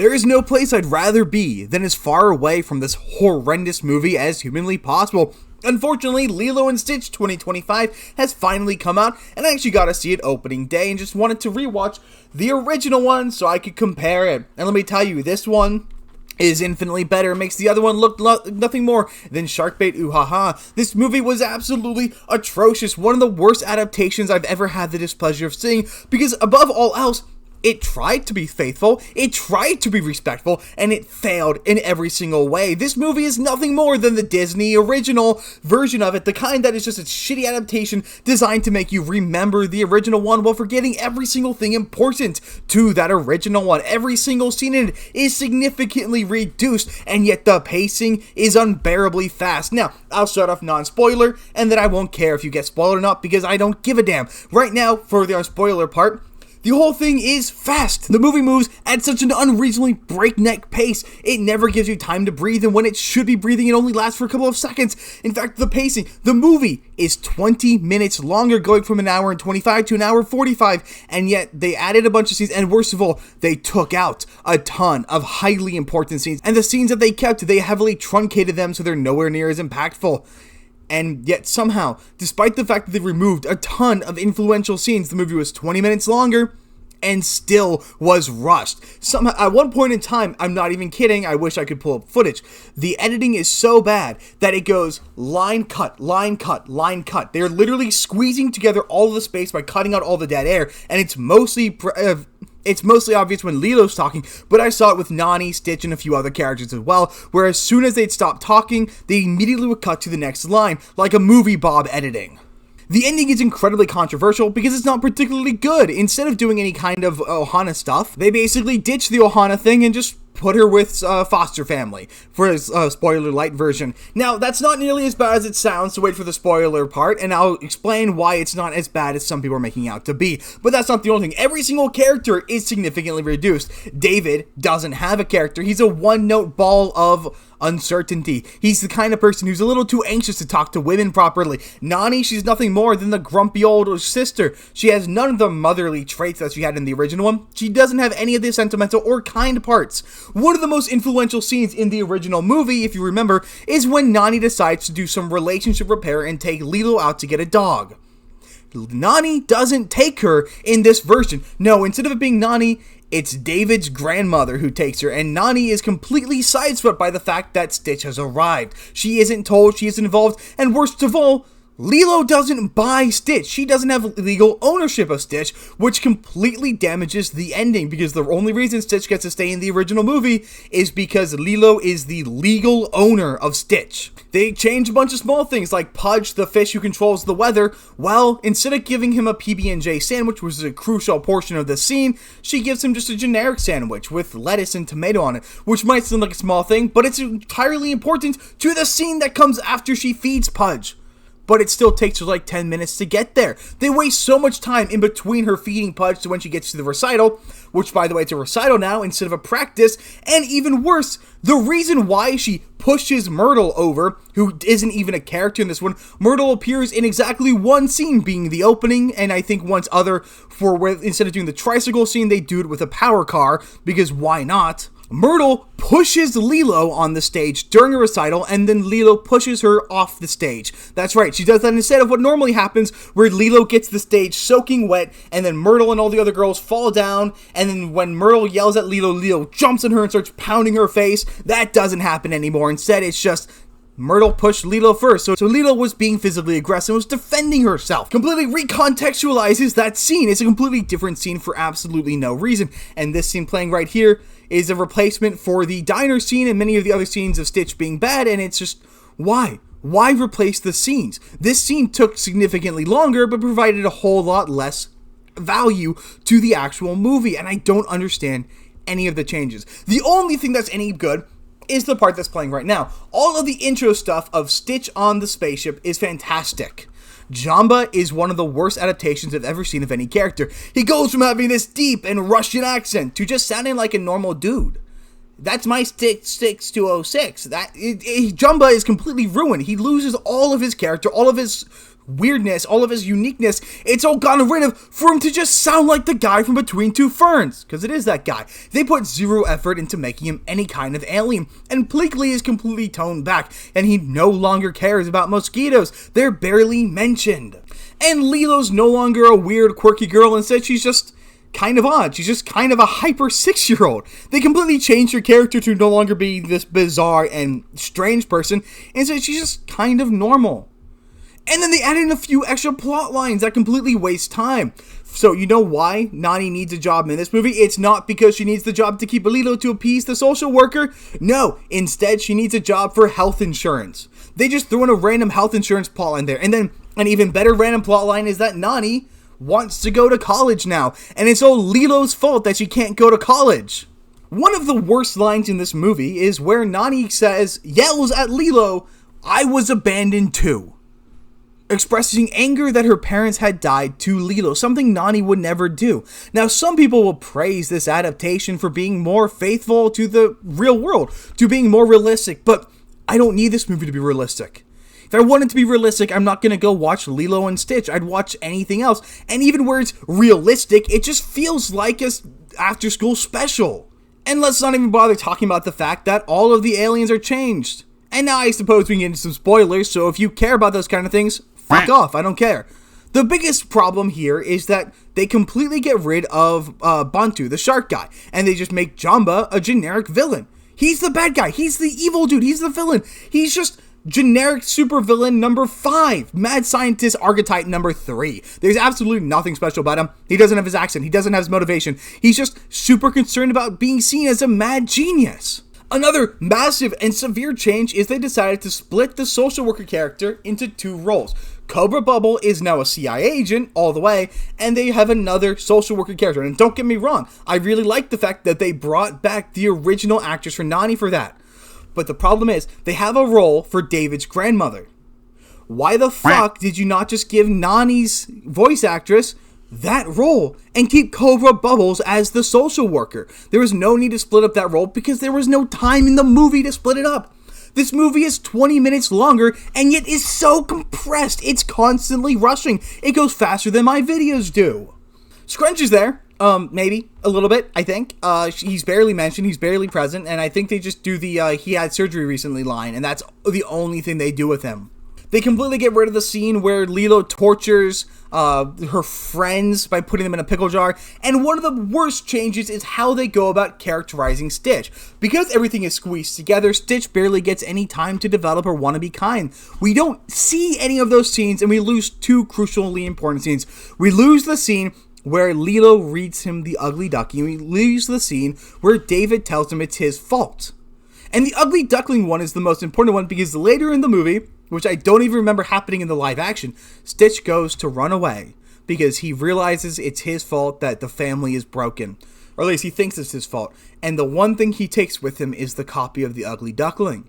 There is no place I'd rather be than as far away from this horrendous movie as humanly possible. Unfortunately, Lilo and Stitch 2025 has finally come out, and I actually got to see it opening day and just wanted to rewatch the original one so I could compare it. And let me tell you, this one is infinitely better, makes the other one look nothing more than shark bait ooh-ha-ha. This movie was absolutely atrocious, one of the worst adaptations I've ever had the displeasure of seeing, because above all else, it tried to be faithful, it tried to be respectful, and it failed in every single way. This movie is nothing more than the Disney original version of it, the kind that is just a shitty adaptation designed to make you remember the original one while forgetting every single thing important to that original one. Every single scene in it is significantly reduced, and yet the pacing is unbearably fast. Now, I'll start off non-spoiler, and then I won't care if you get spoiled or not, because I don't give a damn. Right now, for the spoiler part, the whole thing is fast. The movie moves at such an unreasonably breakneck pace. It never gives you time to breathe, and when it should be breathing, it only lasts for a couple of seconds. In fact, the movie is 20 minutes longer, going from an hour and 25 to an hour 45, and yet they added a bunch of scenes, and worst of all, they took out a ton of highly important scenes, and the scenes that they kept, they heavily truncated them so they're nowhere near as impactful. And yet somehow, despite the fact that they removed a ton of influential scenes, the movie was 20 minutes longer and still was rushed. Somehow, at one point in time, I'm not even kidding, I wish I could pull up footage, the editing is so bad that it goes line cut, line cut, line cut. They're literally squeezing together all the space by cutting out all the dead air, and it's mostly obvious when Lilo's talking, but I saw it with Nani, Stitch, and a few other characters as well, where as soon as they'd stop talking, they immediately would cut to the next line, like a movie Bob editing. The ending is incredibly controversial because it's not particularly good. Instead of doing any kind of Ohana stuff, they basically ditched the Ohana thing and just put her with foster family for a spoiler light version. Now, that's not nearly as bad as it sounds, so wait for the spoiler part, and I'll explain why it's not as bad as some people are making out to be. But that's not the only thing. Every single character is significantly reduced. David doesn't have a character. He's a one-note ball of uncertainty. He's the kind of person who's a little too anxious to talk to women properly. Nani, she's nothing more than the grumpy old sister. She has none of the motherly traits that she had in the original one. She doesn't have any of the sentimental or kind parts. One of the most influential scenes in the original movie, if you remember, is when Nani decides to do some relationship repair and take Lilo out to get a dog. Nani doesn't take her in this version. No, instead of it being Nani, it's David's grandmother who takes her, and Nani is completely sideswept by the fact that Stitch has arrived. She isn't told, she isn't involved, and worst of all, Lilo doesn't buy Stitch. She doesn't have legal ownership of Stitch, which completely damages the ending, because the only reason Stitch gets to stay in the original movie is because Lilo is the legal owner of Stitch. They change a bunch of small things, like Pudge, the fish who controls the weather. Well, instead of giving him a PB&J sandwich, which is a crucial portion of the scene, she gives him just a generic sandwich with lettuce and tomato on it, which might seem like a small thing, but it's entirely important to the scene that comes after she feeds Pudge. But it still takes her like 10 minutes to get there. They waste so much time in between her feeding Pudge to when she gets to the recital, which, by the way, it's a recital now instead of a practice, and even worse, the reason why she pushes Myrtle over, who isn't even a character in this one. Myrtle appears in exactly one scene, being the opening, and I think once other for where instead of doing the tricycle scene, they do it with a power car, because why not? Myrtle pushes Lilo on the stage during a recital, and then Lilo pushes her off the stage. That's right, she does that instead of what normally happens, where Lilo gets the stage soaking wet, and then Myrtle and all the other girls fall down, and then when Myrtle yells at Lilo, Lilo jumps on her and starts pounding her face. That doesn't happen anymore. Instead, it's just Myrtle pushed Lilo first, so Lilo was being physically aggressive, was defending herself. Completely recontextualizes that scene. It's a completely different scene for absolutely no reason, and this scene playing right here is a replacement for the diner scene and many of the other scenes of Stitch being bad, and it's just, why? Why replace the scenes? This scene took significantly longer, but provided a whole lot less value to the actual movie, and I don't understand any of the changes. The only thing that's any good is the part that's playing right now. All of the intro stuff of Stitch on the spaceship is fantastic. Jamba is one of the worst adaptations I've ever seen of any character. He goes from having this deep and Russian accent to just sounding like a normal dude. That's my Stitch 206. Jamba is completely ruined. He loses all of his character, all of his weirdness, all of his uniqueness, it's all gotten rid of for him to just sound like the guy from Between Two Ferns, because it is that guy. They put zero effort into making him any kind of alien, and Pleakly is completely toned back, and he no longer cares about mosquitos. They're barely mentioned. And Lilo's no longer a weird, quirky girl. Instead, she's just kind of odd. She's just kind of a hyper 6-year-old. They completely changed her character to no longer be this bizarre and strange person. Instead, she's just kind of normal. And then they added in a few extra plot lines that completely waste time. So you know why Nani needs a job in this movie? It's not because she needs the job to keep Lilo to appease the social worker. No, instead she needs a job for health insurance. They just threw in a random health insurance plotline there. And then an even better random plotline is that Nani wants to go to college now. And it's all Lilo's fault that she can't go to college. One of the worst lines in this movie is where Nani yells at Lilo, "I was abandoned too," expressing anger that her parents had died to Lilo, something Nani would never do. Now, some people will praise this adaptation for being more faithful to the real world, to being more realistic, but I don't need this movie to be realistic. If I wanted to be realistic, I'm not going to go watch Lilo and Stitch. I'd watch anything else. And even where it's realistic, it just feels like a after-school special. And let's not even bother talking about the fact that all of the aliens are changed. And now I suppose we can get into some spoilers, so if you care about those kind of things, fuck off, I don't care. The biggest problem here is that they completely get rid of Bantu, the shark guy, and they just make Jamba a generic villain. He's the bad guy, he's the evil dude, he's the villain. He's just generic supervillain number 5, mad scientist archetype number 3. There's absolutely nothing special about him. He doesn't have his accent, he doesn't have his motivation. He's just super concerned about being seen as a mad genius. Another massive and severe change is they decided to split the social worker character into 2 roles. Cobra Bubble is now a CIA agent all the way, and they have another social worker character. And don't get me wrong, I really like the fact that they brought back the original actress for Nani for that. But the problem is, they have a role for David's grandmother. Why the fuck did you not just give Nani's voice actress that role and keep Cobra Bubbles as the social worker? There was no need to split up that role because there was no time in the movie to split it up. This movie is 20 minutes longer and yet is so compressed. It's constantly rushing. It goes faster than my videos do. Scrunch is there. Maybe a little bit, I think. He's barely mentioned, he's barely present, and I think they just do the, he had surgery recently line, and that's the only thing they do with him. They completely get rid of the scene where Lilo tortures, her friends by putting them in a pickle jar, and one of the worst changes is how they go about characterizing Stitch. Because everything is squeezed together, Stitch barely gets any time to develop or want to be kind. We don't see any of those scenes, and we lose 2 crucially important scenes. We lose the scene where Lilo reads him the ugly duckling, and we lose the scene where David tells him it's his fault. And the ugly duckling one is the most important one because later in the movie, which I don't even remember happening in the live action, Stitch goes to run away because he realizes it's his fault that the family is broken. Or at least he thinks it's his fault. And the one thing he takes with him is the copy of the ugly duckling.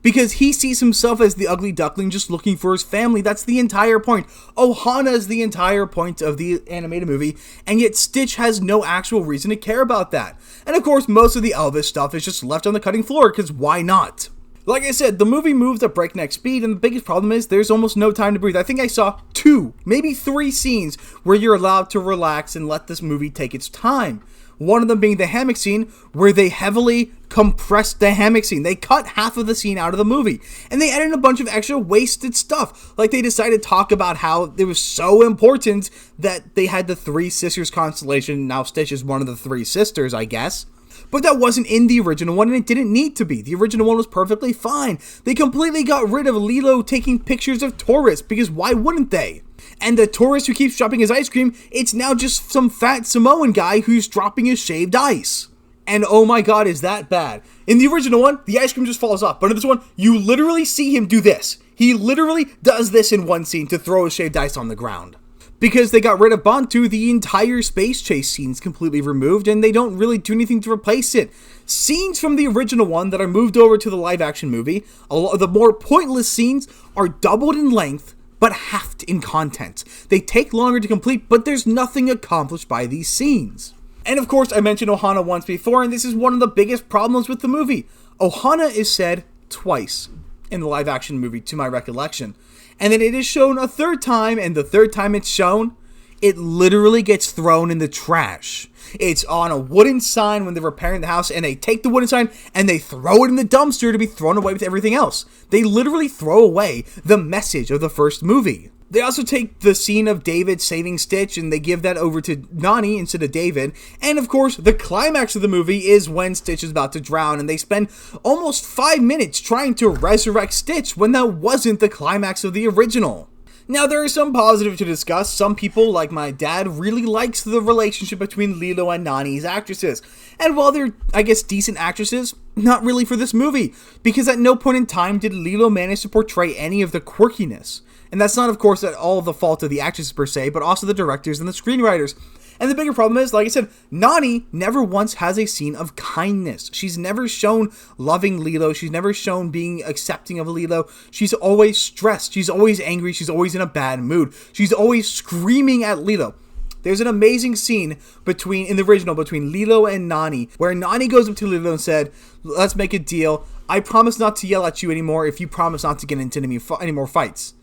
Because he sees himself as the ugly duckling just looking for his family. That's the entire point. Ohana is the entire point of the animated movie, and yet Stitch has no actual reason to care about that. And of course, most of the Elvis stuff is just left on the cutting floor, because why not? Like I said, the movie moves at breakneck speed, and the biggest problem is there's almost no time to breathe. I think I saw 2, maybe 3 scenes where you're allowed to relax and let this movie take its time. One of them being the hammock scene, where they heavily compressed the hammock scene. They cut half of the scene out of the movie. And they added a bunch of extra wasted stuff. Like they decided to talk about how it was so important that they had the 3 sisters constellation. Now Stitch is one of the 3 sisters, I guess. But that wasn't in the original one, and it didn't need to be. The original one was perfectly fine. They completely got rid of Lilo taking pictures of tourists, because why wouldn't they? And the tourist who keeps dropping his ice cream, it's now just some fat Samoan guy who's dropping his shaved ice. And oh my god, is that bad. In the original one, the ice cream just falls off. But in this one, you literally see him do this. He literally does this in one scene to throw his shaved ice on the ground. Because they got rid of Bantu, the entire space chase scene's completely removed, and they don't really do anything to replace it. Scenes from the original one that are moved over to the live-action movie, a lot of the more pointless scenes are doubled in length, but halved in content. They take longer to complete, but there's nothing accomplished by these scenes. And of course, I mentioned Ohana once before, and this is one of the biggest problems with the movie. Ohana is said twice in the live-action movie, to my recollection. And then it is shown a third time, and the third time it's shown, it literally gets thrown in the trash. It's on a wooden sign when they're repairing the house, and they take the wooden sign and they throw it in the dumpster to be thrown away with everything else. They literally throw away the message of the first movie. They also take the scene of David saving Stitch and they give that over to Nani instead of David. And of course, the climax of the movie is when Stitch is about to drown, and they spend almost 5 minutes trying to resurrect Stitch when that wasn't the climax of the original. Now, there is some positive to discuss. Some people, like my dad, really likes the relationship between Lilo and Nani's actresses. And while they're, I guess, decent actresses, not really for this movie, because at no point in time did Lilo manage to portray any of the quirkiness. And that's not, of course, at all the fault of the actresses per se, but also the directors and the screenwriters. And the bigger problem is, like I said, Nani never once has a scene of kindness. She's never shown loving Lilo. She's never shown being accepting of Lilo. She's always stressed. She's always angry. She's always in a bad mood. She's always screaming at Lilo. There's an amazing scene in the original between Lilo and Nani, where Nani goes up to Lilo and said, "Let's make a deal. I promise not to yell at you anymore if you promise not to get into any more fights."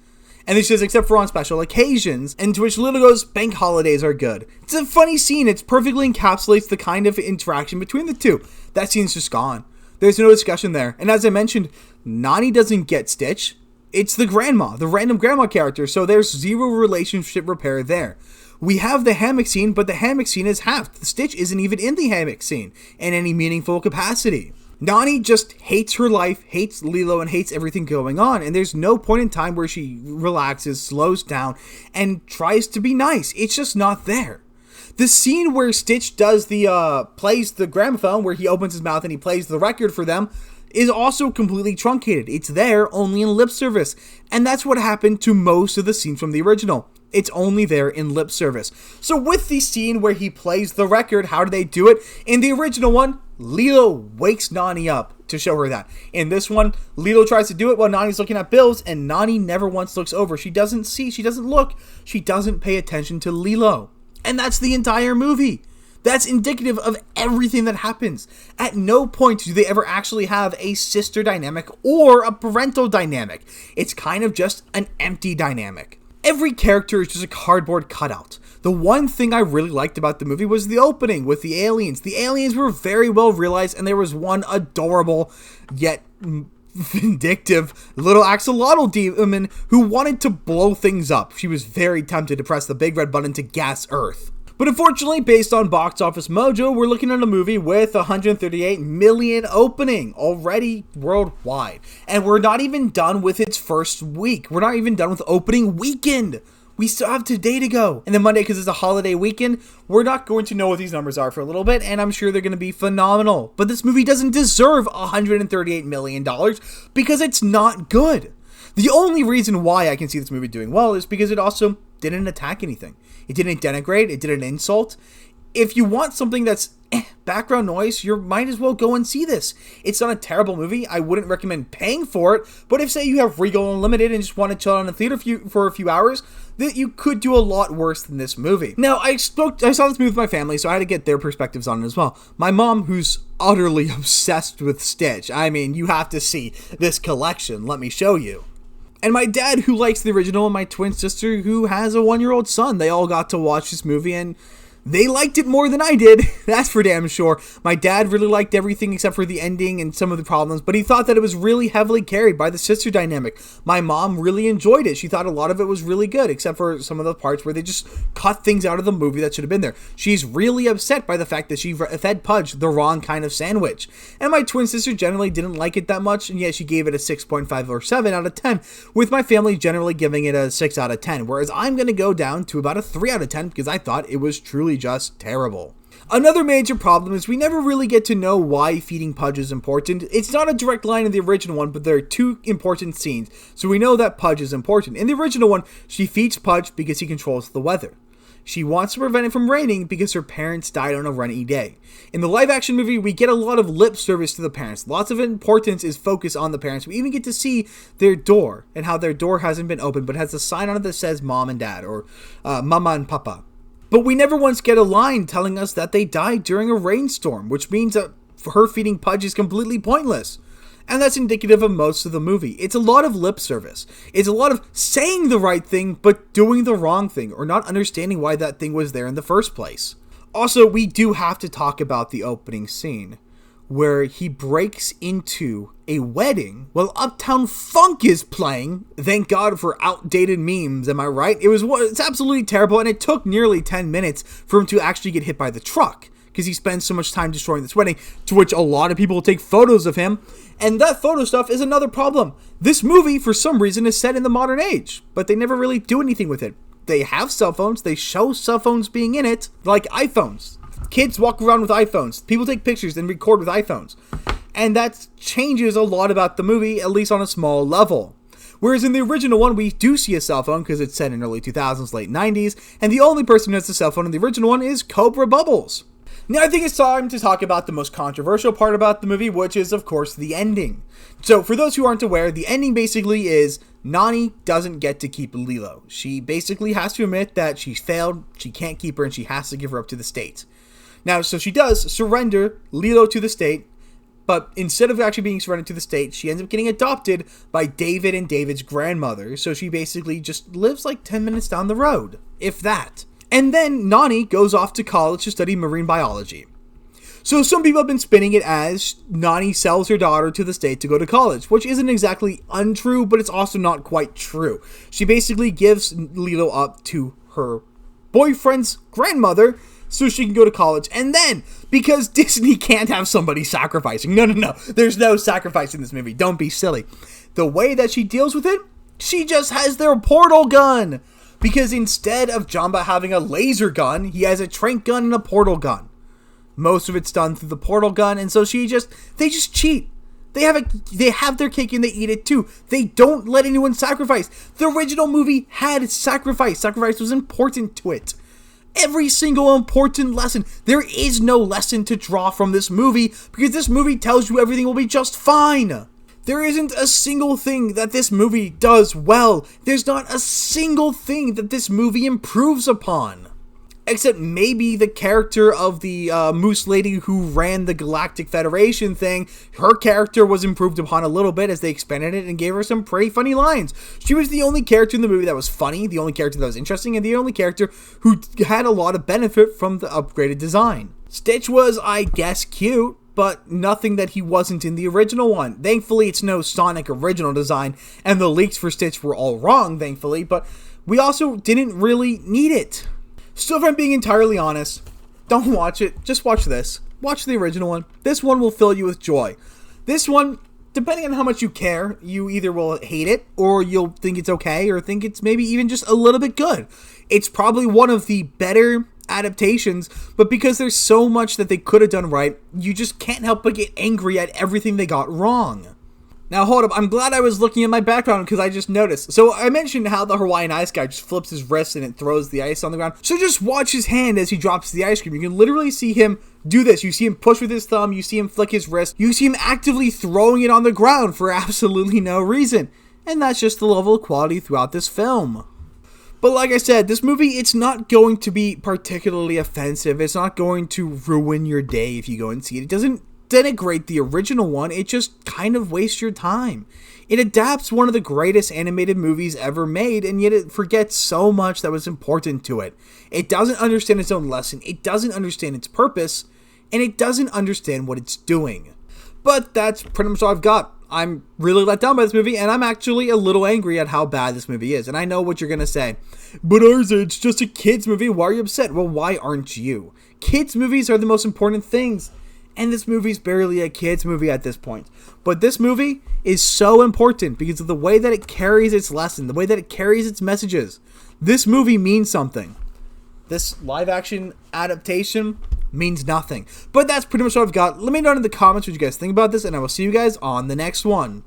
And then she says, "Except for on special occasions," and to which Lilo goes, "Bank holidays are good." It's a funny scene. It perfectly encapsulates the kind of interaction between the two. That scene's just gone. There's no discussion there. And as I mentioned, Nani doesn't get Stitch. It's the grandma, the random grandma character, so there's zero relationship repair there. We have the hammock scene, but the hammock scene is halved. The Stitch isn't even in the hammock scene in any meaningful capacity. Nani just hates her life, hates Lilo, and hates everything going on, and there's no point in time where she relaxes, slows down, and tries to be nice. It's just not there. The scene where Stitch does plays the gramophone, where he opens his mouth and he plays the record for them, is also completely truncated. It's there only in lip service, and that's what happened to most of the scenes from the original. It's only there in lip service. So with the scene where he plays the record, how do they do it? In the original one, Lilo wakes Nani up to show her that. In this one, Lilo tries to do it while Nani's looking at bills, and Nani never once looks over. She doesn't see, she doesn't look, she doesn't pay attention to Lilo. And that's the entire movie. That's indicative of everything that happens. At no point do they ever actually have a sister dynamic or a parental dynamic. It's kind of just an empty dynamic. Every character is just a cardboard cutout. The one thing I really liked about the movie was the opening with the aliens. The aliens were very well realized, and there was one adorable yet vindictive little axolotl demon who wanted to blow things up. She was very tempted to press the big red button to gas Earth. But unfortunately, based on Box Office Mojo, we're looking at a movie with 138 million opening already worldwide. And we're not even done with its first week. We're not even done with opening weekend. We still have today to go. And then Monday, because it's a holiday weekend, we're not going to know what these numbers are for a little bit, and I'm sure they're going to be phenomenal. But this movie doesn't deserve $138 million because it's not good. The only reason why I can see this movie doing well is because it also didn't attack anything. It didn't denigrate, it didn't insult. If you want something that's background noise, you might as well go and see this. It's not a terrible movie. I wouldn't recommend paying for it, but if, say, you have Regal Unlimited and just want to chill out in a theater for a few hours, that you could do a lot worse than this movie. Now, I saw this movie with my family, so I had to get their perspectives on it as well. My mom, who's utterly obsessed with Stitch. I mean, you have to see this collection. Let me show you. And my dad, who likes the original, and my twin sister, who has a 1-year-old son. They all got to watch this movie, and they liked it more than I did. That's for damn sure. My dad really liked everything except for the ending and some of the problems, but he thought that it was really heavily carried by the sister dynamic. My mom really enjoyed it. She thought a lot of it was really good, except for some of the parts where they just cut things out of the movie that should have been there. She's really upset by the fact that she fed Pudge the wrong kind of sandwich. And my twin sister generally didn't like it that much, and yet she gave it a 6.5 or 7 out of 10, with my family generally giving it a 6 out of 10, whereas I'm going to go down to about a 3 out of 10 because I thought it was truly just terrible. Another major problem is we never really get to know why feeding Pudge is important. It's not a direct line in the original one, but there are 2 important scenes, so we know that Pudge is important. In the original one, she feeds Pudge because he controls the weather. She wants to prevent it from raining because her parents died on a rainy day. In the live action movie, we get a lot of lip service to the parents. Lots of importance is focused on the parents. We even get to see their door and how their door hasn't been opened, but has a sign on it that says mom and dad, or mama and papa. But we never once get a line telling us that they died during a rainstorm, which means that her feeding Pudge is completely pointless. And that's indicative of most of the movie. It's a lot of lip service. It's a lot of saying the right thing, but doing the wrong thing, or not understanding why that thing was there in the first place. Also, we do have to talk about the opening scene, where he breaks into a wedding while Uptown Funk is playing. Thank God for outdated memes, am I right? It's absolutely terrible, and it took nearly 10 minutes for him to actually get hit by the truck, because he spends so much time destroying this wedding, to which a lot of people will take photos of him, and that photo stuff is another problem. This movie, for some reason, is set in the modern age, but they never really do anything with it. They have cell phones, they show cell phones being in it, like iPhones. Kids walk around with iPhones. People take pictures and record with iPhones. And that changes a lot about the movie, at least on a small level. Whereas in the original one, we do see a cell phone because it's set in early 2000s, late 90s, and the only person who has a cell phone in the original one is Cobra Bubbles. Now I think it's time to talk about the most controversial part about the movie, which is, of course, the ending. So, for those who aren't aware, the ending basically is Nani doesn't get to keep Lilo. She basically has to admit that she's failed, she can't keep her, and she has to give her up to the state. Now, so she does surrender Lilo to the state, but instead of actually being surrendered to the state, she ends up getting adopted by David and David's grandmother, so she basically just lives like 10 minutes down the road, if that. And then Nani goes off to college to study marine biology. So some people have been spinning it as Nani sells her daughter to the state to go to college, which isn't exactly untrue, but it's also not quite true. She basically gives Lilo up to her boyfriend's grandmother so she can go to college. And then, because Disney can't have somebody sacrificing, no, there's no sacrifice in this movie, don't be silly. The way that she deals with it, she just has their portal gun. Because instead of Jamba having a laser gun, he has a tranq gun and a portal gun. Most of it's done through the portal gun, and so they just cheat. They have their cake and they eat it too. They don't let anyone sacrifice. The original movie had sacrifice. Sacrifice was important to it. Every single important lesson. There is no lesson to draw from this movie because this movie tells you everything will be just fine. There isn't a single thing that this movie does well. There's not a single thing that this movie improves upon. Except maybe the character of the moose lady who ran the Galactic Federation thing. Her character was improved upon a little bit as they expanded it and gave her some pretty funny lines. She was the only character in the movie that was funny, the only character that was interesting, and the only character who had a lot of benefit from the upgraded design. Stitch was, I guess, cute, but nothing that he wasn't in the original one. Thankfully, it's no Sonic original design, and the leaks for Stitch were all wrong, thankfully, but we also didn't really need it. So if I'm being entirely honest, don't watch it, just watch this. Watch the original one. This one will fill you with joy. This one, depending on how much you care, you either will hate it, or you'll think it's okay, or think it's maybe even just a little bit good. It's probably one of the better adaptations, but because there's so much that they could have done right, you just can't help but get angry at everything they got wrong. Now hold up, I'm glad I was looking at my background because I just noticed. So I mentioned how the Hawaiian ice guy just flips his wrist and it throws the ice on the ground. So just watch his hand as he drops the ice cream. You can literally see him do this. You see him push with his thumb, you see him flick his wrist, you see him actively throwing it on the ground for absolutely no reason. And that's just the level of quality throughout this film. But like I said, this movie, it's not going to be particularly offensive. It's not going to ruin your day if you go and see it. It doesn't denigrate the original one. It just kind of wastes your time. It adapts one of the greatest animated movies ever made, and yet it forgets so much that was important to it. It doesn't understand its own lesson. It doesn't understand its purpose, and it doesn't understand what it's doing. But that's pretty much all I've got. I'm really let down by this movie, and I'm actually a little angry at how bad this movie is. And I know what you're going to say. But Arza, it's just a kid's movie. Why are you upset? Well, why aren't you? Kids' movies are the most important things. And this movie's barely a kid's movie at this point. But this movie is so important because of the way that it carries its lesson, the way that it carries its messages. This movie means something. This live-action adaptation means nothing. But that's pretty much all I've got. Let me know in the comments what you guys think about this, and I will see you guys on the next one.